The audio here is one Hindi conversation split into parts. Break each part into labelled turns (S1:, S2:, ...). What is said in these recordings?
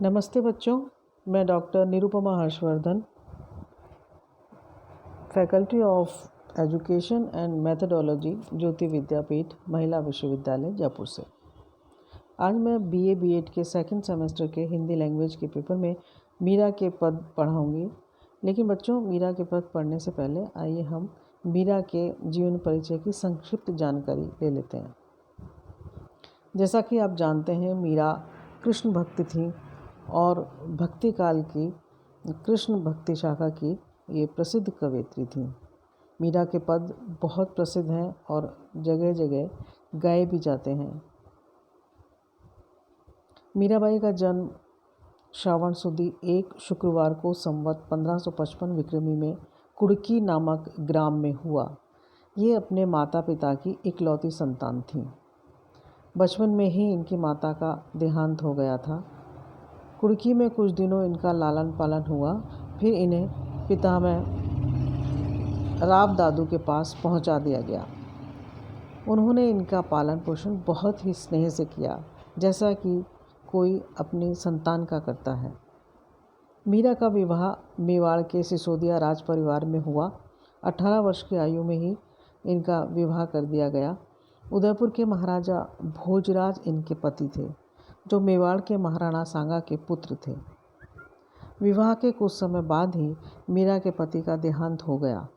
S1: नमस्ते बच्चों, मैं doctor Nirupama Harshvardhan, faculty of education and methodology, Jyoti Vidyapeeth महिला विश्वविद्यालय जयपुर से। आज मैं बीए बीएड के सेकंड सेमेस्टर के हिंदी लैंग्वेज के पेपर में मीरा के पद पढ़ाऊंगी। लेकिन बच्चों, मीरा के पद पढ़ने से पहले आइए हम मीरा के जीवन परिचय की संक्षिप्त जानकारी ले लेते हैं। जैसा कि आप जानते हैं, मीरा कृष्ण भक्त थी और भक्ति काल की कृष्ण भक्ति शाखा की ये प्रसिद्ध कवयित्री थी। मीरा के पद बहुत प्रसिद्ध हैं और जगह जगह गाए भी जाते हैं। मीराबाई का जन्म श्रावण सुदी 1 शुक्रवार को संवत 1555 विक्रमी में कुड़की नामक ग्राम में हुआ। ये अपने माता पिता की इकलौती संतान थीं। बचपन में ही इनकी माता का देहांत हो गया था। कुड़की में कुछ दिनों इनका लालन पालन हुआ, फिर इन्हें पितामह राव दादू के पास पहुंचा दिया गया। उन्होंने इनका पालन पोषण बहुत ही स्नेह से किया, जैसा कि कोई अपनी संतान का करता है। मीरा का विवाह मेवाड़ के सिसोदिया राज परिवार में हुआ। 18 वर्ष की आयु में ही इनका विवाह कर दिया गया। उदयपुर के महाराजा भोजराज इनके पति थे, जो मेवाड़ के महाराणा सांगा के पुत्र थे। विवाह के कुछ समय बाद ही मीरा के पति का देहांत हो गया।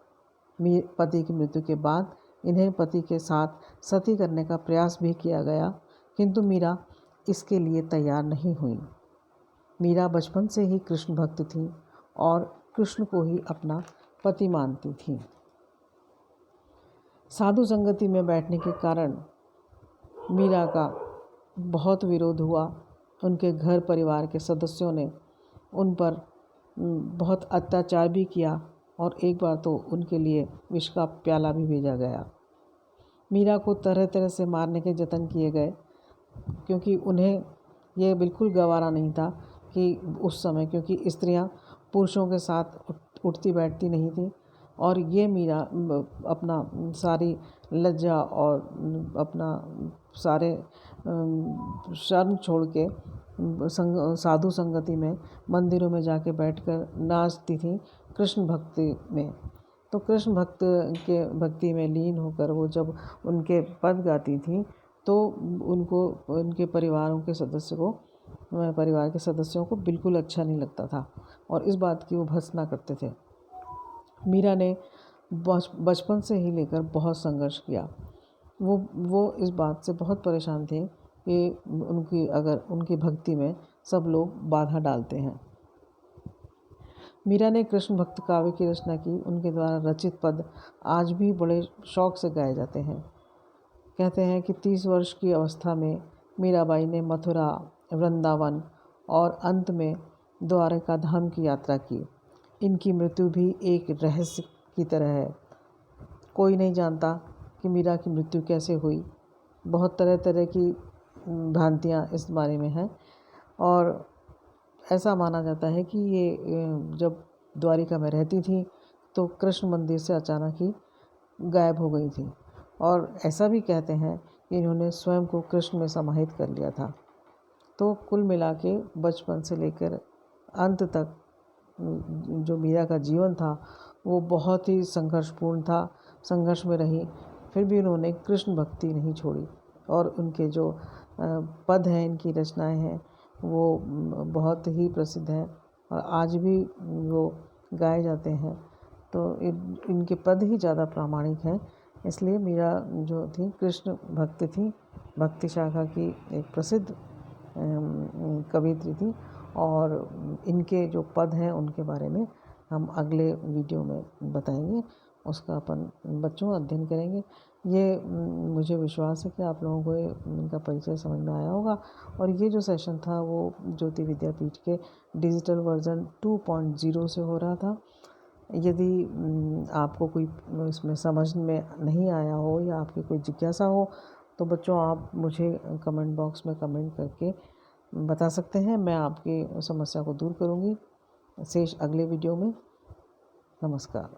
S1: पति की मृत्यु के बाद इन्हें पति के साथ सती करने का प्रयास भी किया गया, किंतु मीरा इसके लिए तैयार नहीं हुई। मीरा बचपन से ही कृष्ण भक्त थी और कृष्ण को ही अपना पति मानती थी। साधु संगति में बैठने के कारण मीरा का बहुत विरोध हुआ। उनके घर परिवार के सदस्यों ने उन पर बहुत अत्याचार भी किया और एक बार तो उनके लिए विष का प्याला भी भेजा गया। मीरा को तरह तरह से मारने के जतन किए गए, क्योंकि उन्हें यह बिल्कुल गवारा नहीं था कि उस समय, क्योंकि स्त्रियां पुरुषों के साथ उठती बैठती नहीं थी और ये मीरा अपना सारी लज्जा और अपना सारे शर्म छोड़ के साधु संगति में मंदिरों में जाके बैठकर नाचती थी कृष्ण भक्ति में। तो कृष्ण भक्ति में लीन होकर वो जब उनके पद गाती थी तो उनको उनके परिवार के सदस्यों को बिल्कुल अच्छा नहीं लगता था और इस बात की वो भर्त्सना करते थे। मीरा ने बचपन से ही लेकर बहुत संघर्ष किया। वो इस बात से बहुत परेशान थे कि उनकी भक्ति में सब लोग बाधा डालते हैं। मीरा ने कृष्ण भक्त काव्य की रचना की। उनके द्वारा रचित पद आज भी बड़े शौक से गाए जाते हैं। कहते हैं कि 30 वर्ष की अवस्था में मीराबाई ने मथुरा, वृंदावन और अंत में द्वारका धाम की यात्रा की। इनकी मृत्यु भी एक रहस्य की तरह है। कोई नहीं जानता कि मीरा की मृत्यु कैसे हुई। बहुत तरह तरह की भ्रांतियाँ इस बारे में हैं और ऐसा माना जाता है कि ये जब द्वारिका में रहती थी तो कृष्ण मंदिर से अचानक ही गायब हो गई थी और ऐसा भी कहते हैं कि इन्होंने स्वयं को कृष्ण में समाहित कर लिया था। तो कुल मिला के बचपन से लेकर अंत तक जो मीरा का जीवन था वो बहुत ही संघर्षपूर्ण था। संघर्ष में रही, फिर भी उन्होंने कृष्ण भक्ति नहीं छोड़ी और उनके जो पद हैं, इनकी रचनाएं हैं, वो बहुत ही प्रसिद्ध हैं और आज भी वो गाए जाते हैं। तो इनके पद ही ज़्यादा प्रामाणिक हैं। इसलिए मीरा जो थी कृष्ण भक्त थी, भक्ति शाखा की एक प्रसिद्ध कवयित्री थी और इनके जो पद हैं उनके बारे में हम अगले वीडियो में बताएंगे। उसका अपन बच्चों अध्ययन करेंगे। ये मुझे विश्वास है कि आप लोगों को इनका परिचय समझ में आया होगा और ये जो सेशन था वो ज्योति विद्यापीठ के डिजिटल वर्जन 2.0 से हो रहा था। यदि आपको कोई इसमें समझ में नहीं आया हो या आपकी कोई जिज्ञासा हो तो बच्चों आप मुझे कमेंट बॉक्स में कमेंट करके बता सकते हैं। मैं आपकी समस्या को दूर करूंगी। शेष अगले वीडियो में। नमस्कार।